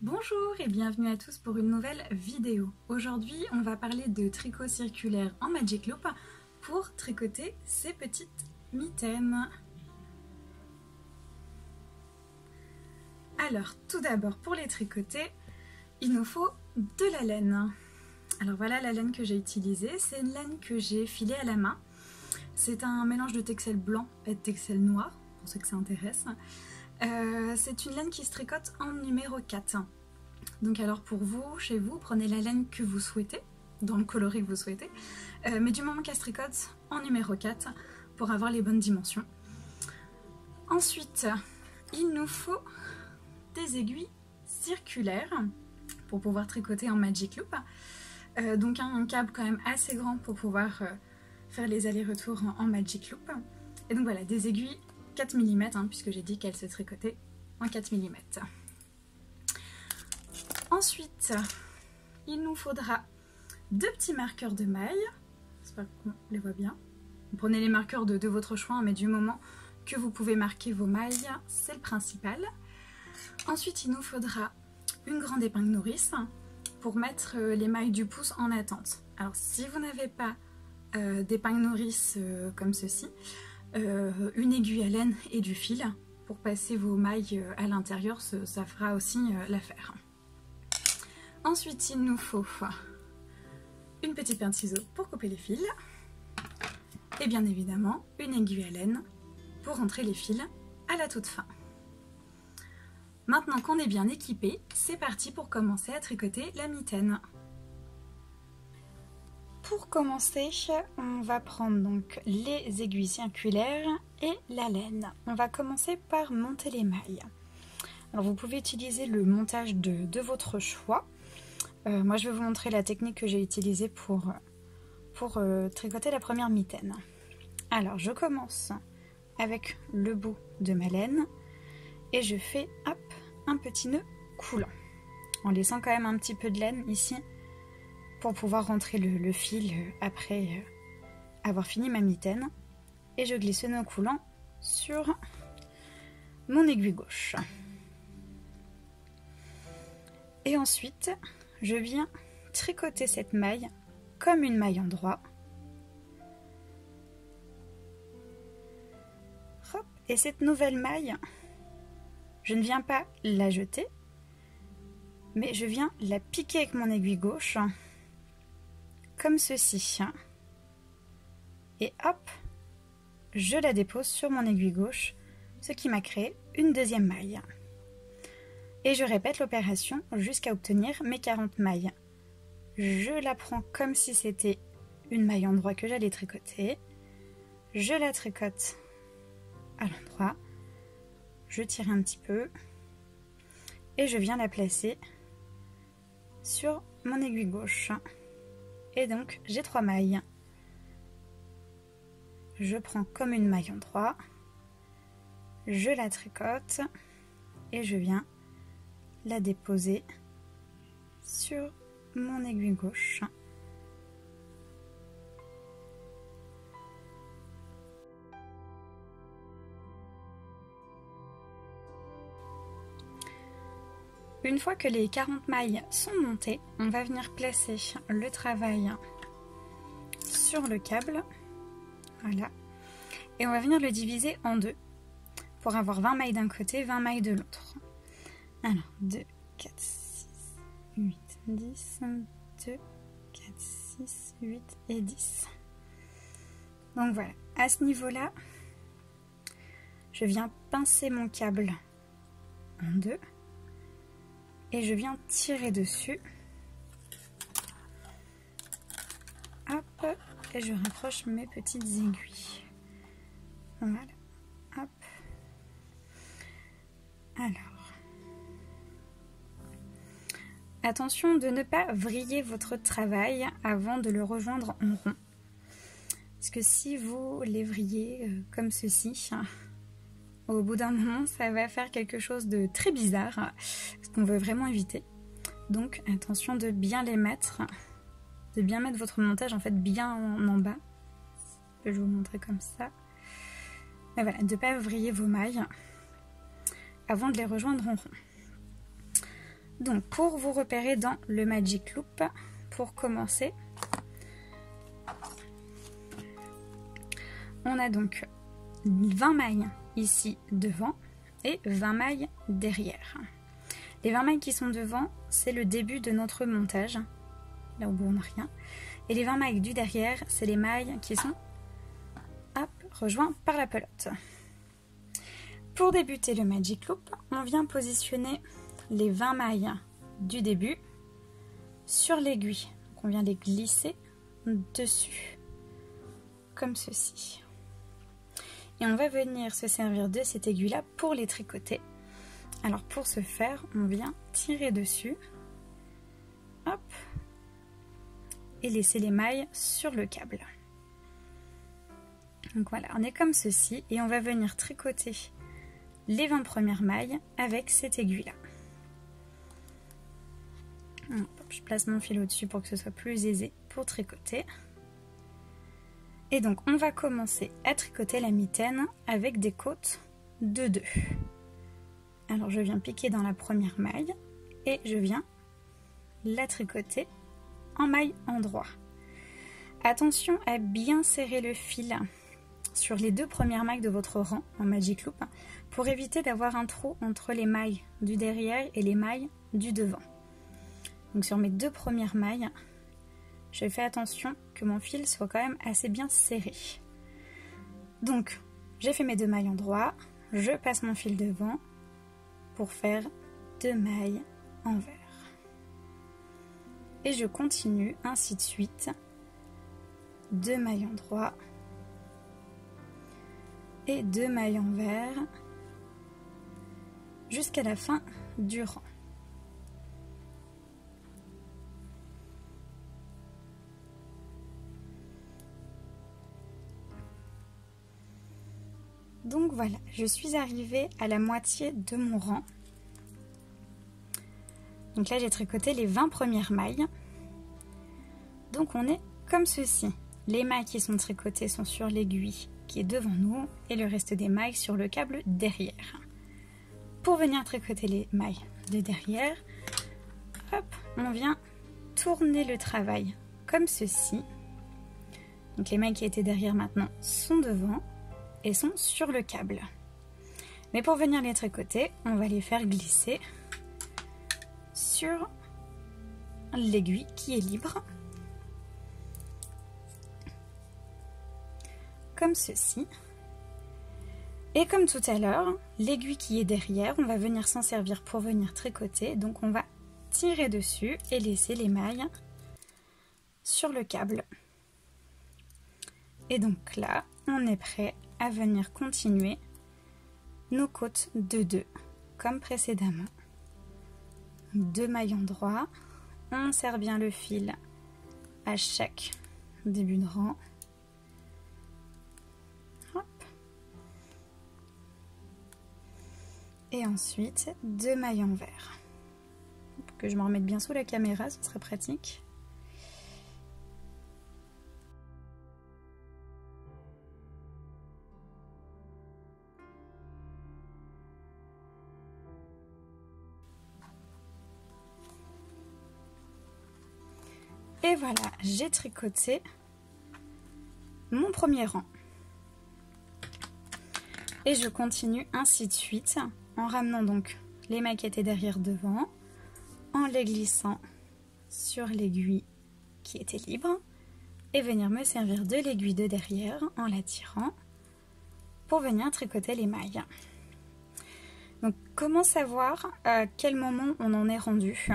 Bonjour et bienvenue à tous pour une nouvelle vidéo. Aujourd'hui, on va parler de tricot circulaire en Magic Loop pour tricoter ces petites mitaines. Alors, tout d'abord, pour les tricoter, il nous faut de la laine. Alors voilà la laine que j'ai utilisée. C'est une laine que j'ai filée à la main. C'est un mélange de texel blanc et de texel noir, pour ceux que ça intéresse. C'est une laine qui se tricote en numéro 4. Donc alors pour vous, chez vous, prenez la laine que vous souhaitez, dans le coloris que vous souhaitez, mais du moment qu'elle se tricote en numéro 4 pour avoir les bonnes dimensions. Ensuite, il nous faut des aiguilles circulaires pour pouvoir tricoter en Magic Loop. Donc un câble quand même assez grand pour pouvoir faire les allers-retours en Magic Loop. Et donc voilà, des aiguilles 4 mm, puisque j'ai dit qu'elles se tricotaient en 4 mm. Ensuite, il nous faudra 2 petits marqueurs de maille. J'espère qu'on les voit bien. Vous prenez les marqueurs de votre choix, mais du moment que vous pouvez marquer vos mailles, c'est le principal. Ensuite, il nous faudra une grande épingle nourrice pour mettre les mailles du pouce en attente. Alors, si vous n'avez pas d'épingle nourrice comme ceci, une aiguille à laine et du fil pour passer vos mailles à l'intérieur, ça fera aussi l'affaire. Ensuite, il nous faut une petite paire de ciseaux pour couper les fils et bien évidemment une aiguille à laine pour rentrer les fils à la toute fin. Maintenant qu'on est bien équipé, c'est parti pour commencer à tricoter la mitaine. Pour commencer, on va prendre donc les aiguilles circulaires et la laine. On va commencer par monter les mailles. Alors vous pouvez utiliser le montage de votre choix. Moi je vais vous montrer la technique que j'ai utilisée pour tricoter la première mitaine. Alors je commence avec le bout de ma laine et je fais hop, un petit nœud coulant en laissant quand même un petit peu de laine ici pour pouvoir rentrer le fil après avoir fini ma mitaine, et je glisse le nœud coulant sur mon aiguille gauche. Et ensuite, je viens tricoter cette maille comme une maille en droit. Hop, et cette nouvelle maille, je ne viens pas la jeter, mais je viens la piquer avec mon aiguille gauche, comme ceci. Et hop, je la dépose sur mon aiguille gauche, ce qui m'a créé une deuxième maille. Et je répète l'opération jusqu'à obtenir mes 40 mailles. Je la prends comme si c'était une maille en droit que j'allais tricoter. Je la tricote à l'endroit. Je tire un petit peu. Et je viens la placer sur mon aiguille gauche. Et donc j'ai 3 mailles. Je prends comme une maille en droit. Je la tricote. Et je viens la déposer sur mon aiguille gauche. Une fois que les 40 mailles sont montées, on va venir placer le travail sur le câble. Voilà. Et on va venir le diviser en deux pour avoir 20 mailles d'un côté, 20 mailles de l'autre. Alors, 2, 4, 6, 8, 10, 2, 4, 6, 8 et 10. Donc voilà, à ce niveau-là, je viens pincer mon câble en deux et je viens tirer dessus. Hop, et je rapproche mes petites aiguilles. Voilà, hop. Alors, attention de ne pas vriller votre travail avant de le rejoindre en rond. Parce que si vous les vrillez comme ceci, au bout d'un moment, ça va faire quelque chose de très bizarre, ce qu'on veut vraiment éviter. Donc, attention de bien les mettre, de bien mettre votre montage en fait bien en bas. Je vais vous montrer comme ça. Mais voilà, de ne pas vriller vos mailles avant de les rejoindre en rond. Donc pour vous repérer dans le Magic Loop, pour commencer, on a donc 20 mailles ici devant et 20 mailles derrière. Les 20 mailles qui sont devant, c'est le début de notre montage, là où on n'a rien. Et les 20 mailles du derrière, c'est les mailles qui sont rejointes par la pelote. Pour débuter le Magic Loop, on vient positionner les 20 mailles du début sur l'aiguille. On vient les glisser dessus, comme ceci. Et on va venir se servir de cette aiguille-là pour les tricoter. Alors pour ce faire, on vient tirer dessus, hop, et laisser les mailles sur le câble. Donc voilà, on est comme ceci et on va venir tricoter les 20 premières mailles avec cette aiguille-là. Je place mon fil au-dessus pour que ce soit plus aisé pour tricoter. Et donc on va commencer à tricoter la mitaine avec des côtes de 2. Alors je viens piquer dans la première maille et je viens la tricoter en maille endroit. Attention à bien serrer le fil sur les 2 premières mailles de votre rang en Magic Loop pour éviter d'avoir un trou entre les mailles du derrière et les mailles du devant. Donc sur mes 2 premières mailles, je fais attention que mon fil soit quand même assez bien serré. Donc j'ai fait mes 2 mailles endroit, je passe mon fil devant pour faire 2 mailles envers. Et je continue ainsi de suite, 2 mailles endroit et 2 mailles envers jusqu'à la fin du rang. Donc voilà, je suis arrivée à la moitié de mon rang. Donc là j'ai tricoté les 20 premières mailles. Donc on est comme ceci. Les mailles qui sont tricotées sont sur l'aiguille qui est devant nous et le reste des mailles sur le câble derrière. Pour venir tricoter les mailles de derrière, hop, on vient tourner le travail comme ceci. Donc les mailles qui étaient derrière maintenant sont devant et sont sur le câble. Mais pour venir les tricoter, on va les faire glisser sur l'aiguille qui est libre, comme ceci. Et comme tout à l'heure, l'aiguille qui est derrière, on va venir s'en servir pour venir tricoter. Donc on va tirer dessus et laisser les mailles sur le câble. Et donc là, on est prêt à venir continuer nos côtes de 2 comme précédemment. 2 mailles endroit, on serre bien le fil à chaque début de rang. Hop. Et ensuite 2 mailles envers. Pour que je me remette bien sous la caméra, ce serait pratique. Et voilà, j'ai tricoté mon premier rang. Et je continue ainsi de suite en ramenant donc les mailles qui étaient derrière devant, en les glissant sur l'aiguille qui était libre et venir me servir de l'aiguille de derrière en la tirant pour venir tricoter les mailles. Donc comment savoir à quel moment on en est rendu?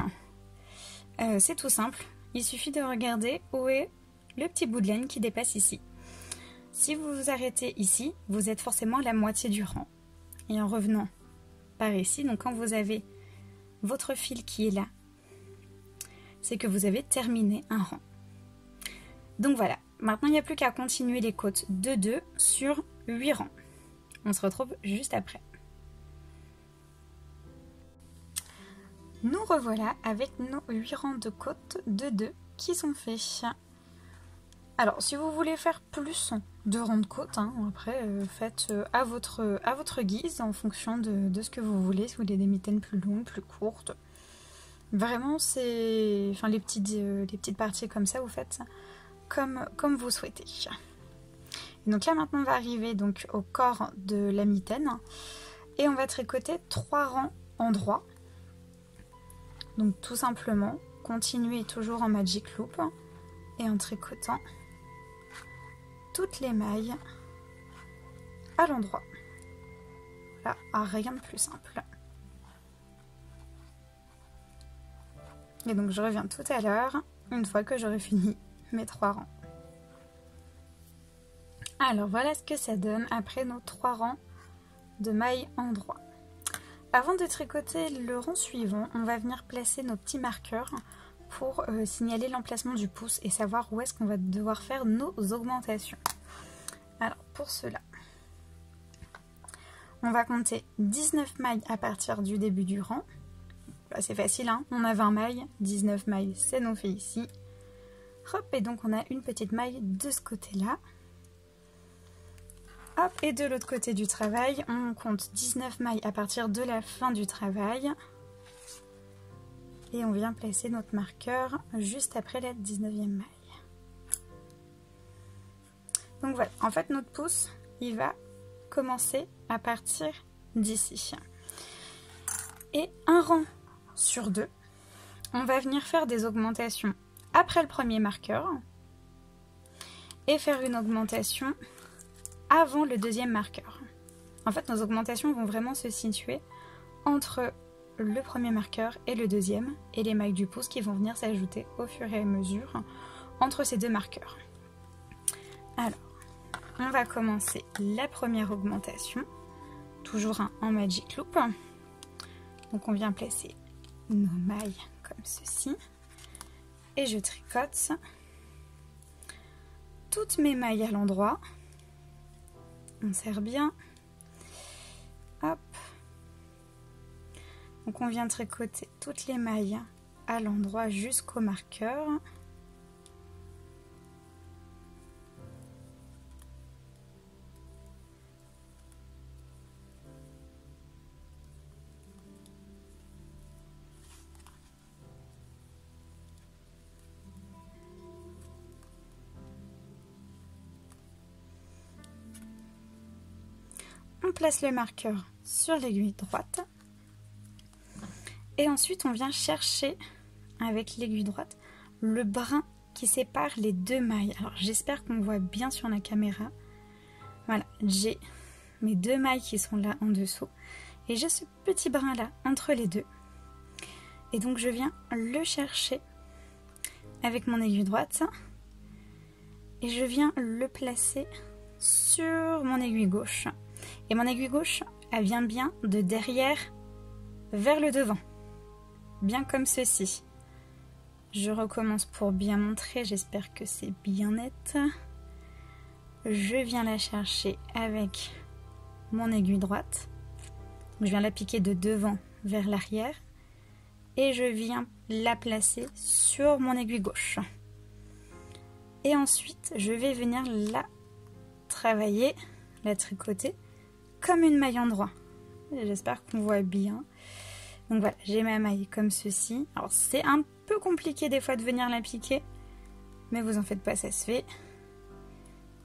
C'est tout simple. Il suffit de regarder où est le petit bout de laine qui dépasse ici. Si vous vous arrêtez ici, vous êtes forcément à la moitié du rang. Et en revenant par ici, donc quand vous avez votre fil qui est là, c'est que vous avez terminé un rang. Donc voilà, maintenant il n'y a plus qu'à continuer les côtes de 2 sur 8 rangs. On se retrouve juste après. Nous revoilà avec nos 8 rangs de côtes de 2 qui sont faits. Alors si vous voulez faire plus de rangs de côtes, après faites à votre guise en fonction de ce que vous voulez. Si vous voulez des mitaines plus longues, plus courtes, Vraiment, c'est... Enfin, les petites parties comme ça, vous faites ça comme vous souhaitez. Et donc là, maintenant, on va arriver donc au corps de la mitaine. Et on va tricoter 3 rangs en droit. Donc tout simplement, continuer toujours en magic loop et en tricotant toutes les mailles à l'endroit. Là, rien de plus simple. Et donc je reviens tout à l'heure, une fois que j'aurai fini mes 3 rangs. Alors voilà ce que ça donne après nos 3 rangs de mailles en droit. Avant de tricoter le rang suivant, on va venir placer nos petits marqueurs pour signaler l'emplacement du pouce et savoir où est-ce qu'on va devoir faire nos augmentations. Alors pour cela, on va compter 19 mailles à partir du début du rang. C'est facile, hein, on a 20 mailles, 19 mailles, c'est non fait ici. Hop, et donc on a une petite maille de ce côté-là. Hop, et de l'autre côté du travail, on compte 19 mailles à partir de la fin du travail. Et on vient placer notre marqueur juste après la 19e maille. Donc voilà, en fait notre pouce, il va commencer à partir d'ici. Et un rang sur 2, on va venir faire des augmentations après le premier marqueur et faire une augmentation avant le deuxième marqueur. En fait, nos augmentations vont vraiment se situer entre le premier marqueur et le deuxième, et les mailles du pouce qui vont venir s'ajouter au fur et à mesure entre ces deux marqueurs. Alors, on va commencer la première augmentation, toujours en magic loop. Donc on vient placer nos mailles comme ceci, et je tricote toutes mes mailles à l'endroit. On serre bien. Hop. Donc on vient tricoter toutes les mailles à l'endroit jusqu'au marqueur. On place le marqueur sur l'aiguille droite. Et ensuite, on vient chercher avec l'aiguille droite le brin qui sépare les deux mailles. Alors, j'espère qu'on voit bien sur la caméra. Voilà, j'ai mes deux mailles qui sont là en dessous. Et j'ai ce petit brin là entre les deux. Et donc, je viens le chercher avec mon aiguille droite. Et je viens le placer sur mon aiguille gauche. Et mon aiguille gauche, elle vient bien de derrière vers le devant. Bien comme ceci. Je recommence pour bien montrer, j'espère que c'est bien net. Je viens la chercher avec mon aiguille droite. Je viens la piquer de devant vers l'arrière. Et je viens la placer sur mon aiguille gauche. Et ensuite, je vais venir la travailler, la tricoter comme une maille en droit. J'espère qu'on voit bien. Donc voilà, j'ai ma maille comme ceci. Alors c'est un peu compliqué des fois de venir la piquer, mais vous en faites pas, ça se fait.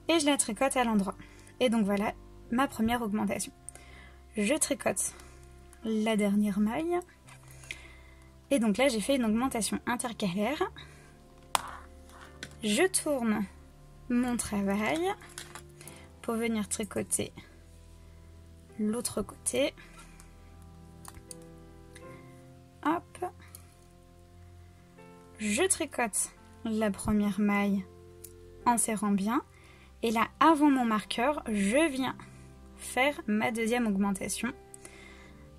Et je la tricote à l'endroit. Et donc voilà ma première augmentation. Je tricote la dernière maille. Et donc là j'ai fait une augmentation intercalaire. Je tourne mon travail pour venir tricoter l'autre côté. Hop. Je tricote la première maille en serrant bien. Et là, avant mon marqueur, je viens faire ma deuxième augmentation.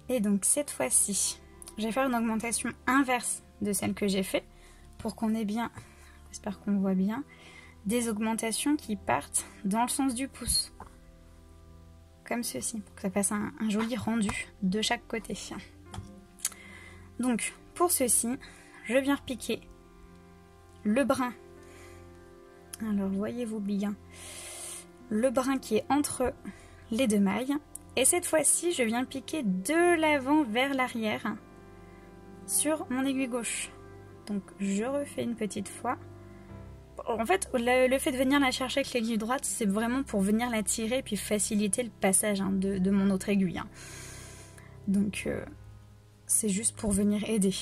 Et donc cette fois-ci, je vais faire une augmentation inverse de celle que j'ai fait pour qu'on ait bien, j'espère qu'on voit bien, des augmentations qui partent dans le sens du pouce. Comme ceci, pour que ça fasse un joli rendu de chaque côté. Donc, pour ceci, je viens repiquer le brin. Alors, voyez-vous bien, le brin qui est entre les deux mailles. Et cette fois-ci, je viens piquer de l'avant vers l'arrière sur mon aiguille gauche. Donc je refais une petite fois. En fait, le fait de venir la chercher avec l'aiguille droite, c'est vraiment pour venir la tirer et puis faciliter le passage de mon autre aiguille. Hein. Donc c'est juste pour venir aider.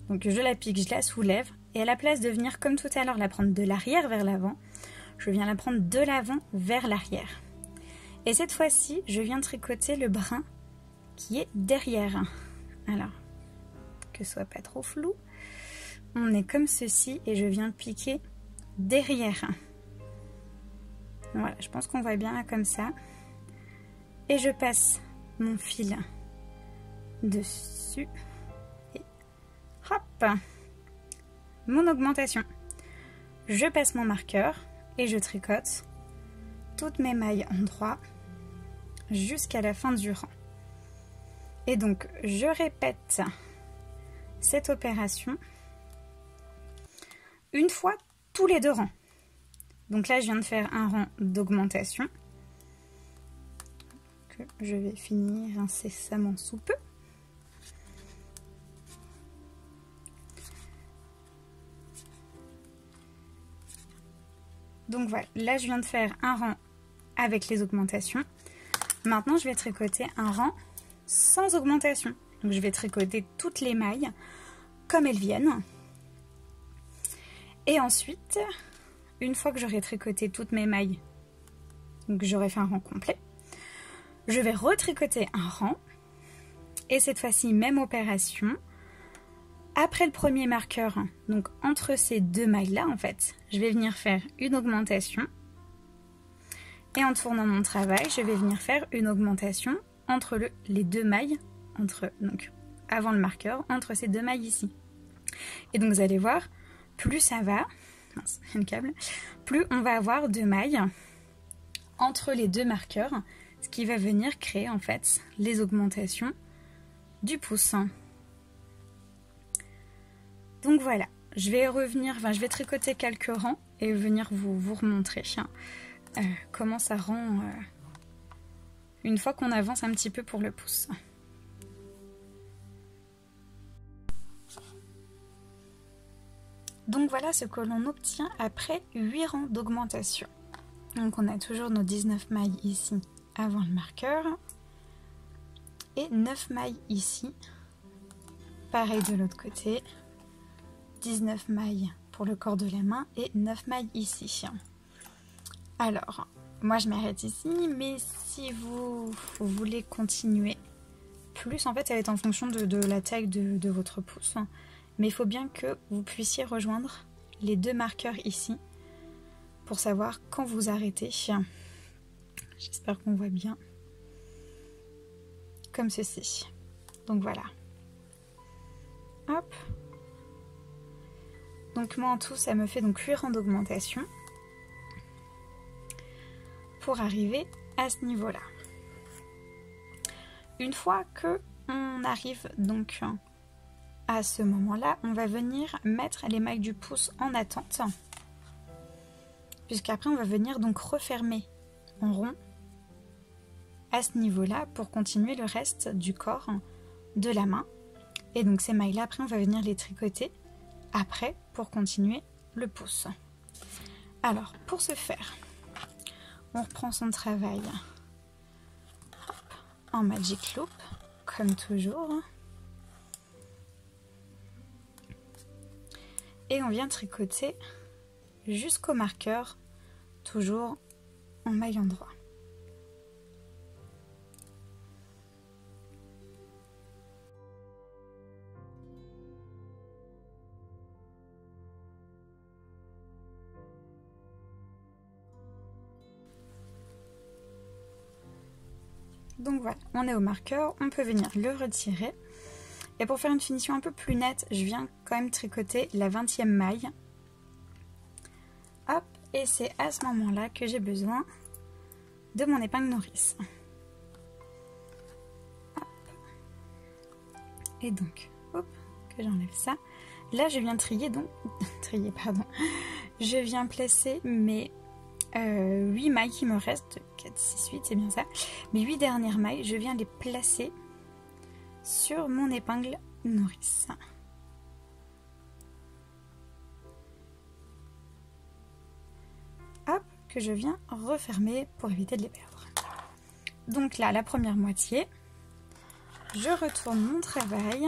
Donc je la pique, je la soulève et à la place de venir comme tout à l'heure la prendre de l'arrière vers l'avant, je viens la prendre de l'avant vers l'arrière. Et cette fois-ci, je viens tricoter le brin qui est derrière. Alors, que ce soit pas trop flou, on est comme ceci et je viens piquer derrière. Voilà, je pense qu'on voit bien là comme ça. Et je passe mon fil dessus. Et hop, mon augmentation. Je passe mon marqueur et je tricote toutes mes mailles en droit jusqu'à la fin du rang. Et donc, je répète cette opération une fois tous les 2 rangs. Donc là, je viens de faire un rang d'augmentation que je vais finir incessamment sous peu. Donc voilà, là je viens de faire un rang avec les augmentations. Maintenant, je vais tricoter un rang sans augmentation. Donc je vais tricoter toutes les mailles comme elles viennent. Et ensuite, une fois que j'aurai tricoté toutes mes mailles, donc j'aurai fait un rang complet, je vais retricoter un rang. Et cette fois-ci, même opération. Après le premier marqueur, donc entre ces 2 mailles-là, en fait, je vais venir faire une augmentation. Et en tournant mon travail, je vais venir faire une augmentation entre les 2 mailles, donc avant le marqueur, entre ces 2 mailles ici. Et donc vous allez voir, plus ça va, mince, le câble, plus on va avoir 2 mailles entre les 2 marqueurs, ce qui va venir créer en fait les augmentations du pouce. Donc voilà, je vais tricoter quelques rangs et venir vous remontrer comment ça rend une fois qu'on avance un petit peu pour le pouce. Donc voilà ce que l'on obtient après 8 rangs d'augmentation. Donc on a toujours nos 19 mailles ici avant le marqueur et 9 mailles ici. Pareil de l'autre côté. 19 mailles pour le corps de la main et 9 mailles ici. Alors, moi je m'arrête ici, mais si vous voulez continuer plus, en fait ça va être en fonction de la taille de votre pouce. Mais il faut bien que vous puissiez rejoindre les 2 marqueurs ici pour savoir quand vous arrêtez. J'espère qu'on voit bien. Comme ceci. Donc voilà. Hop. Donc moi en tout ça me fait donc 8 rangs d'augmentation pour arriver à ce niveau là. Une fois que on arrive donc à ce moment là, on va venir mettre les mailles du pouce en attente, puisqu'après on va venir donc refermer en rond à ce niveau là pour continuer le reste du corps de la main. Et donc ces mailles là après on va venir les tricoter après pour continuer le pouce. Alors pour ce faire, on reprend son travail en magic loop comme toujours et on vient tricoter jusqu'au marqueur, toujours en maille en droit. Donc voilà, on est au marqueur, on peut venir le retirer. Et pour faire une finition un peu plus nette, je viens quand même tricoter la 20e maille. Hop, et c'est à ce moment-là que j'ai besoin de mon épingle nourrice. Hop. Et donc, hop, que j'enlève ça. Là, je viens trier, donc... Je viens placer mes 8 mailles qui me restent. 4, 6, 8, c'est bien ça. Mes 8 dernières mailles, je viens les placer sur mon épingle nourrice. que je viens refermer pour éviter de les perdre. Donc là, la première moitié, je retourne mon travail.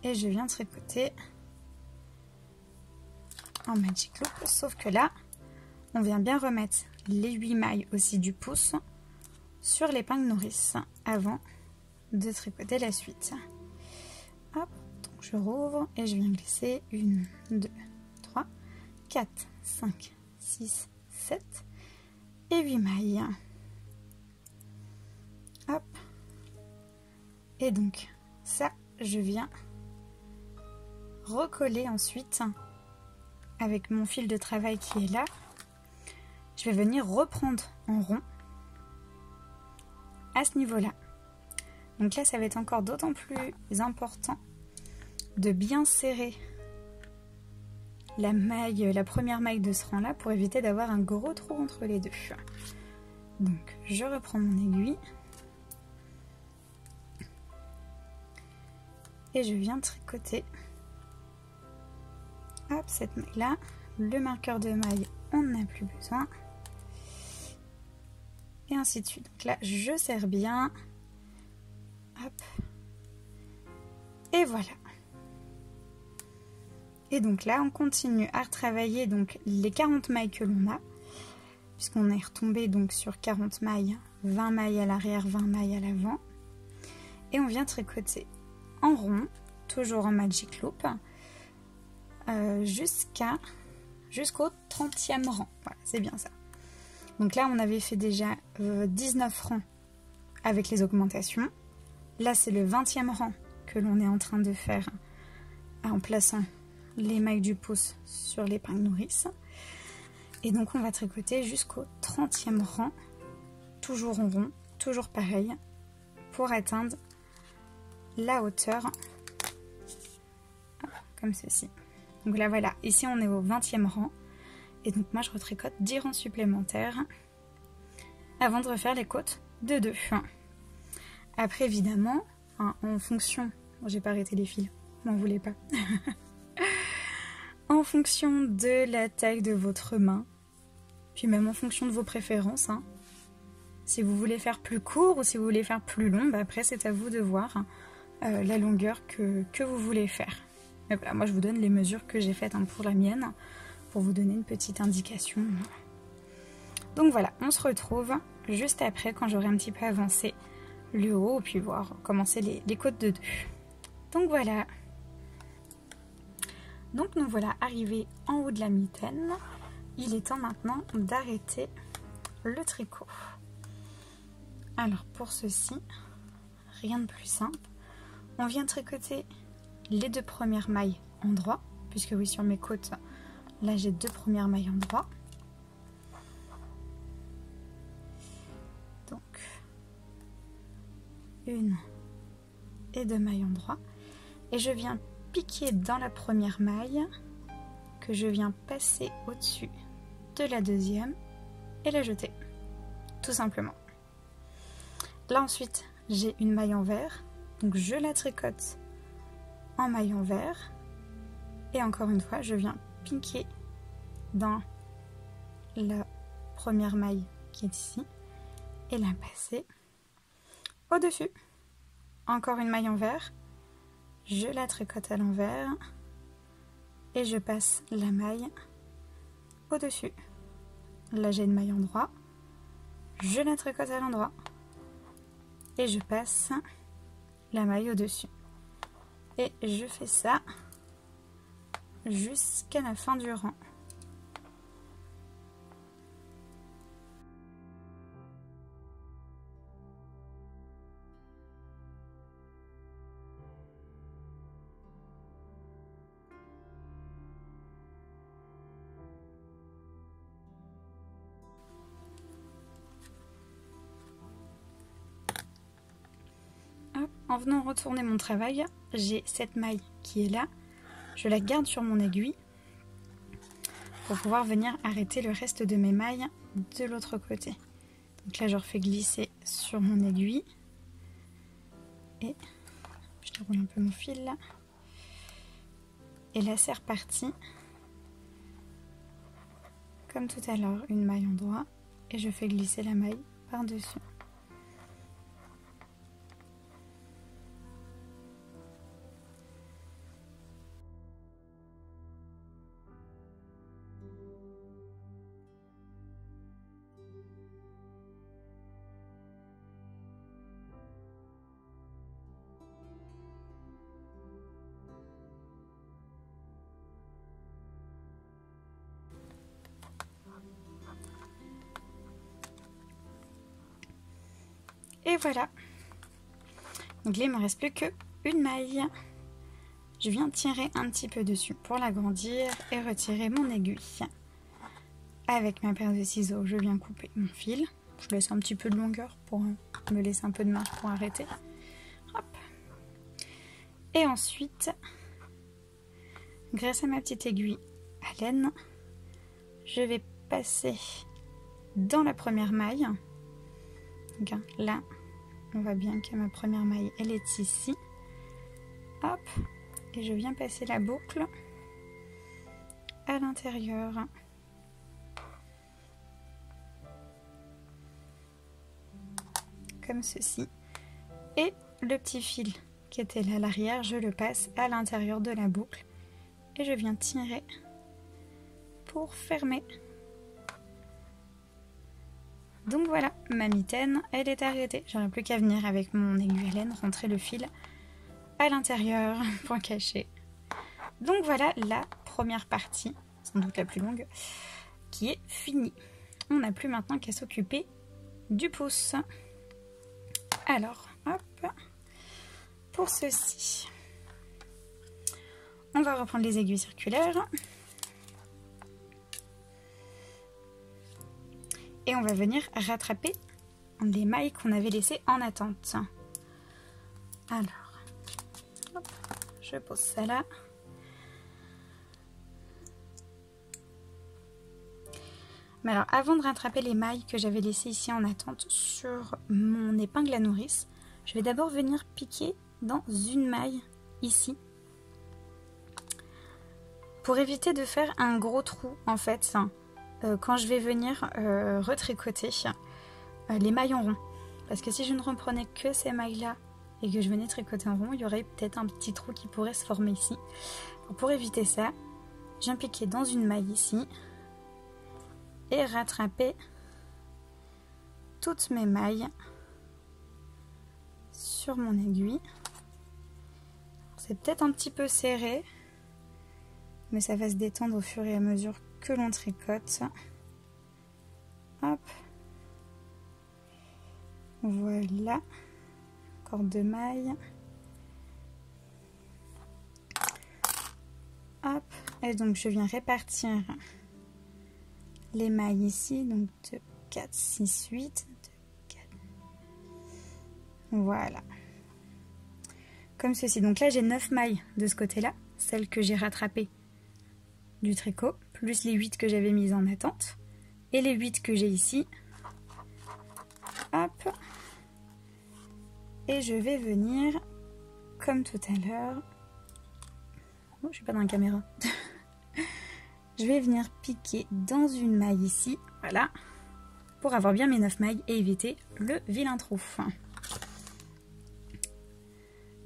Et je viens tricoter en Magic Loop, sauf que là, on vient bien remettre les 8 mailles aussi du pouce sur l'épingle nourrice avant de tricoter la suite. Hop, donc je rouvre et je viens glisser 1, 2, 3, 4, 5, 6, 7 et 8 mailles. Hop. Et donc, ça, je viens recoller ensuite avec mon fil de travail qui est là. Je vais venir reprendre en rond à ce niveau-là. Donc là, ça va être encore d'autant plus important de bien serrer la maille, la première maille de ce rang-là pour éviter d'avoir un gros trou entre les deux. Donc, je reprends mon aiguille et je viens tricoter. Hop, cette maille-là. Le marqueur de maille, on n'en a plus besoin. Et ainsi de suite. Donc là, je serre bien. Hop. Et voilà. Et donc là, on continue à retravailler donc les 40 mailles que l'on a. Puisqu'on est retombé donc sur 40 mailles, 20 mailles à l'arrière, 20 mailles à l'avant. Et on vient tricoter en rond, toujours en Magic Loop, jusqu'au 30e rang. Voilà, c'est bien ça. Donc là, on avait fait déjà 19 rangs avec les augmentations. Là, c'est le 20e rang que l'on est en train de faire en plaçant les mailles du pouce sur l'épingle nourrice. Et donc, on va tricoter jusqu'au 30e rang, toujours en rond, toujours pareil, pour atteindre la hauteur, comme ceci. Donc là, voilà, ici, on est au 20e rang. Et donc, moi, je retricote 10 rangs supplémentaires avant de refaire les côtes de 2. Après, évidemment, en fonction... Bon, j'ai pas arrêté les fils, m'en voulez pas. En fonction de la taille de votre main, puis même en fonction de vos préférences, si vous voulez faire plus court ou si vous voulez faire plus long, bah après, c'est à vous de voir la longueur que vous voulez faire. Mais voilà, moi, je vous donne les mesures que j'ai faites pour la mienne, pour vous donner une petite indication. Donc voilà, on se retrouve juste après quand j'aurai un petit peu avancé le haut, puis voir commencer les côtes de 2. Donc voilà. Donc nous voilà arrivés en haut de la mitaine. Il est temps maintenant d'arrêter le tricot. Alors pour ceci, rien de plus simple. On vient tricoter les 2 premières mailles en droit, puisque oui, sur mes côtes, là j'ai 2 premières mailles en droit. Donc, 1 et 2 mailles en droit. Et je viens piquer dans la première maille, que je viens passer au-dessus de la deuxième et la jeter, tout simplement. Là ensuite, j'ai une maille en vert, donc je la tricote en maille en vert. Et encore une fois, je viens piquer dans la première maille qui est ici et la passer au-dessus. Encore une maille en vert, je la tricote à l'envers et je passe la maille au-dessus. Là, j'ai une maille en droit, je la tricote à l'endroit et je passe la maille au-dessus. Et je fais ça jusqu'à la fin du rang. Hop, en venant retourner mon travail, j'ai cette maille qui est là. Je la garde sur mon aiguille pour pouvoir venir arrêter le reste de mes mailles de l'autre côté. Donc là, je refais glisser sur mon aiguille. Et je déroule un peu mon fil là. Et là c'est reparti. Comme tout à l'heure, une maille en droit et je fais glisser la maille par-dessus. Et voilà. Donc là, il ne me reste plus qu'une maille. Je viens tirer un petit peu dessus pour l'agrandir et retirer mon aiguille. Avec ma paire de ciseaux, je viens couper mon fil. Je laisse un petit peu de longueur pour me laisser un peu de marge pour arrêter. Hop. Et ensuite, grâce à ma petite aiguille à laine, je vais passer dans la première maille. Donc là, on voit bien que ma première maille, elle est ici. Hop, et je viens passer la boucle à l'intérieur. Comme ceci. Et le petit fil qui était là à l'arrière, je le passe à l'intérieur de la boucle. Et je viens tirer pour fermer. Donc voilà, ma mitaine, elle est arrêtée. J'aurais plus qu'à venir avec mon aiguille à laine, rentrer le fil à l'intérieur pour cacher. Donc voilà la première partie, sans doute la plus longue, qui est finie. On n'a plus maintenant qu'à s'occuper du pouce. Alors, hop, pour ceci, on va reprendre les aiguilles circulaires. Et on va venir rattraper les mailles qu'on avait laissées en attente. Alors, hop, je pose ça là. Mais alors, avant de rattraper les mailles que j'avais laissées ici en attente sur mon épingle à nourrice, je vais d'abord venir piquer dans une maille ici. Pour éviter de faire un gros trou en fait. Quand je vais venir retricoter les mailles en rond. Parce que si je ne reprenais que ces mailles là et que je venais tricoter en rond, il y aurait peut-être un petit trou qui pourrait se former ici. Alors pour éviter ça, je viens piquer dans une maille ici et rattraper toutes mes mailles sur mon aiguille. C'est peut-être un petit peu serré, mais ça va se détendre au fur et à mesure que l'on tricote. Hop. Voilà. Encore 2 mailles. Hop. Et donc je viens répartir les mailles ici. Donc 2, 4, 6, 8. 2, 4. Voilà. Comme ceci. Donc là j'ai 9 mailles de ce côté-là. Celles que j'ai rattrapées du tricot, plus les 8 que j'avais mises en attente, et les 8 que j'ai ici. Hop. Et je vais venir, comme tout à l'heure, oh, je suis pas dans la caméra, je vais venir piquer dans une maille ici, voilà, pour avoir bien mes 9 mailles et éviter le vilain trou.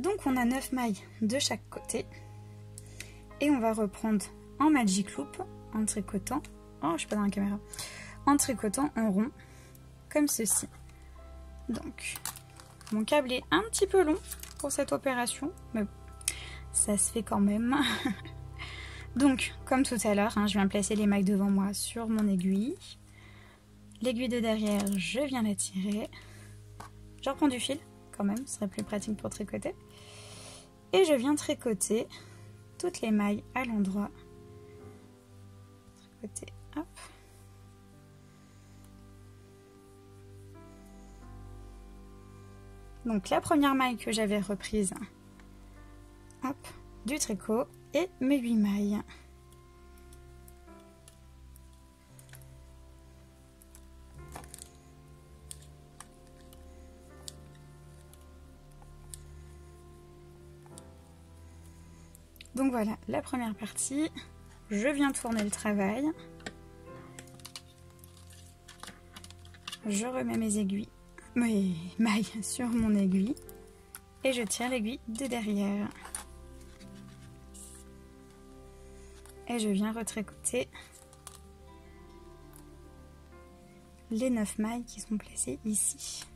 Donc on a 9 mailles de chaque côté, et on va reprendre en magic loop, en tricotant, oh je suis pas dans la caméra, en tricotant en rond, comme ceci. Donc, mon câble est un petit peu long pour cette opération, mais ça se fait quand même. Donc, comme tout à l'heure, je viens placer les mailles devant moi sur mon aiguille. L'aiguille de derrière, je viens la tirer. Je reprends du fil, quand même, ce serait plus pratique pour tricoter. Et je viens tricoter toutes les mailles à l'endroit. Tricoter, hop. Donc la première maille que j'avais reprise, hop, du tricot et mes 8 mailles. Donc voilà, la première partie. Je viens tourner le travail. Je remets mes mailles sur mon aiguille et je tire l'aiguille de derrière. Et je viens retricoter les 9 mailles qui sont placées ici.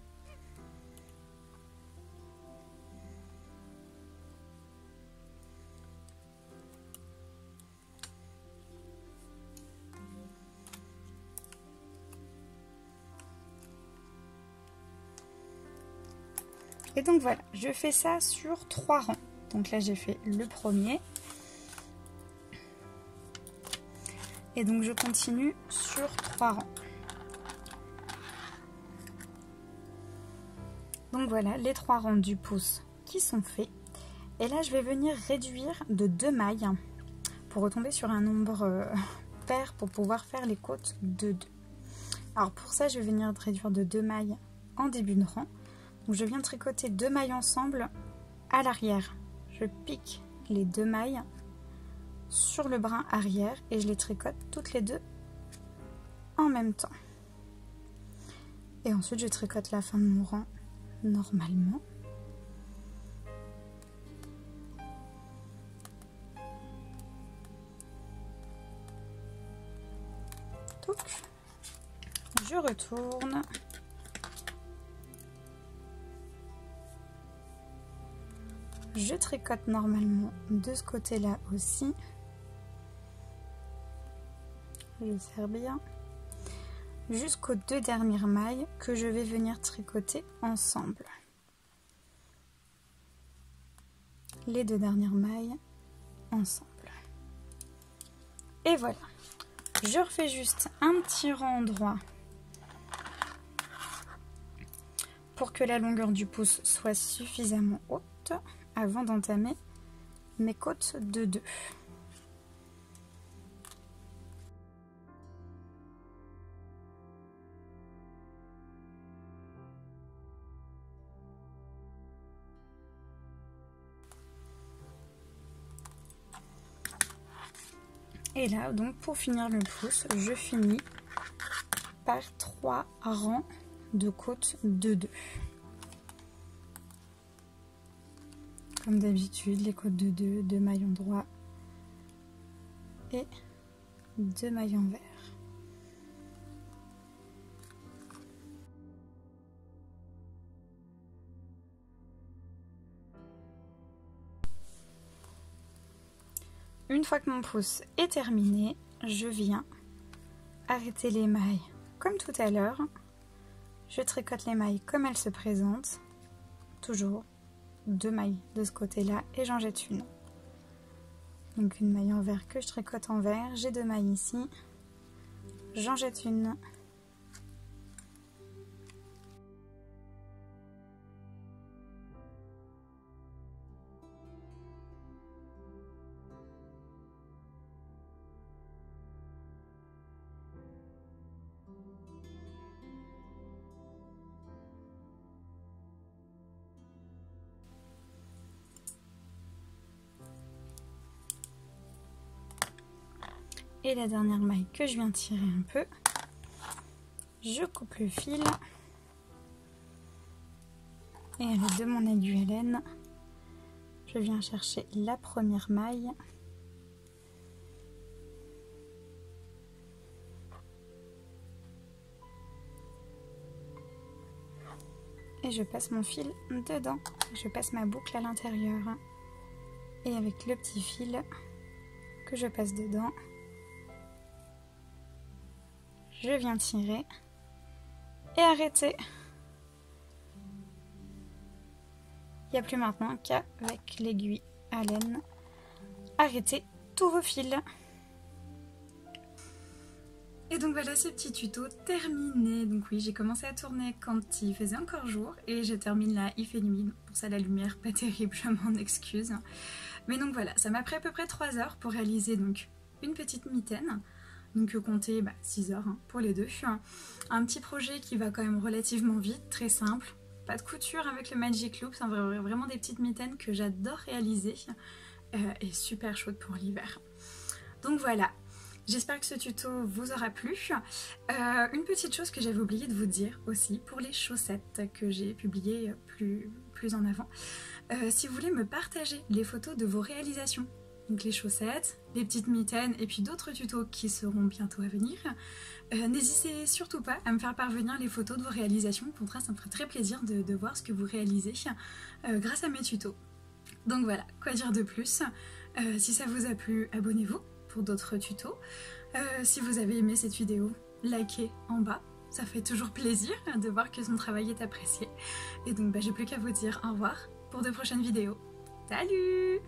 Et donc voilà, je fais ça sur 3 rangs. Donc là j'ai fait le premier. Et donc je continue sur 3 rangs. Donc voilà les 3 rangs du pouce qui sont faits. Et là je vais venir réduire de 2 mailles pour retomber sur un nombre pair pour pouvoir faire les côtes de 2. Alors pour ça je vais venir réduire de 2 mailles en début de rang. Donc je viens tricoter 2 mailles ensemble à l'arrière. Je pique les 2 mailles sur le brin arrière et je les tricote toutes les deux en même temps. Et ensuite je tricote la fin de mon rang normalement. Donc je retourne. Je tricote normalement de ce côté-là aussi. Je serre bien. Jusqu'aux 2 dernières mailles que je vais venir tricoter ensemble. Les 2 dernières mailles ensemble. Et voilà. Je refais juste un petit rang droit pour que la longueur du pouce soit suffisamment haute avant d'entamer mes côtes de 2. Et là, donc pour finir le pouce, je finis par 3 rangs de côtes de 2. Comme d'habitude, les côtes de 2, 2 maillons droits et 2 maillons verts. Une fois que mon pouce est terminé, je viens arrêter les mailles comme tout à l'heure. Je tricote les mailles comme elles se présentent, toujours 2 mailles de ce côté-là et j'en jette une. Donc une maille en vert que je tricote en vert, j'ai 2 mailles ici, j'en jette une. Et la dernière maille que je viens tirer un peu, je coupe le fil et à l'aide de mon aiguille à laine, je viens chercher la première maille et je passe mon fil dedans, je passe ma boucle à l'intérieur et avec le petit fil que je passe dedans, je viens tirer et arrêter. Il n'y a plus maintenant qu'à, avec l'aiguille à laine, arrêter tous vos fils. Et donc voilà ce petit tuto terminé. Donc oui, j'ai commencé à tourner quand il faisait encore jour et je termine là, il fait nuit. Pour ça la lumière pas terrible, je m'en excuse. Mais donc voilà, ça m'a pris à peu près 3 heures pour réaliser donc une petite mitaine. Donc comptez 6 heures pour les deux. Un petit projet qui va quand même relativement vite, très simple. Pas de couture avec le Magic Loop, c'est vraiment des petites mitaines que j'adore réaliser. est super chaude pour l'hiver. Donc voilà, j'espère que ce tuto vous aura plu. Une petite chose que j'avais oublié de vous dire aussi pour les chaussettes que j'ai publiées plus en avant. Si vous voulez me partager les photos de vos réalisations, donc les chaussettes, les petites mitaines et puis d'autres tutos qui seront bientôt à venir, n'hésitez surtout pas à me faire parvenir les photos de vos réalisations. Pour ça me ferait très plaisir de voir ce que vous réalisez grâce à mes tutos. Donc voilà, quoi dire de plus. Si ça vous a plu, abonnez-vous pour d'autres tutos. Si vous avez aimé cette vidéo, likez en bas. Ça fait toujours plaisir de voir que son travail est apprécié. Et donc j'ai plus qu'à vous dire au revoir pour de prochaines vidéos. Salut!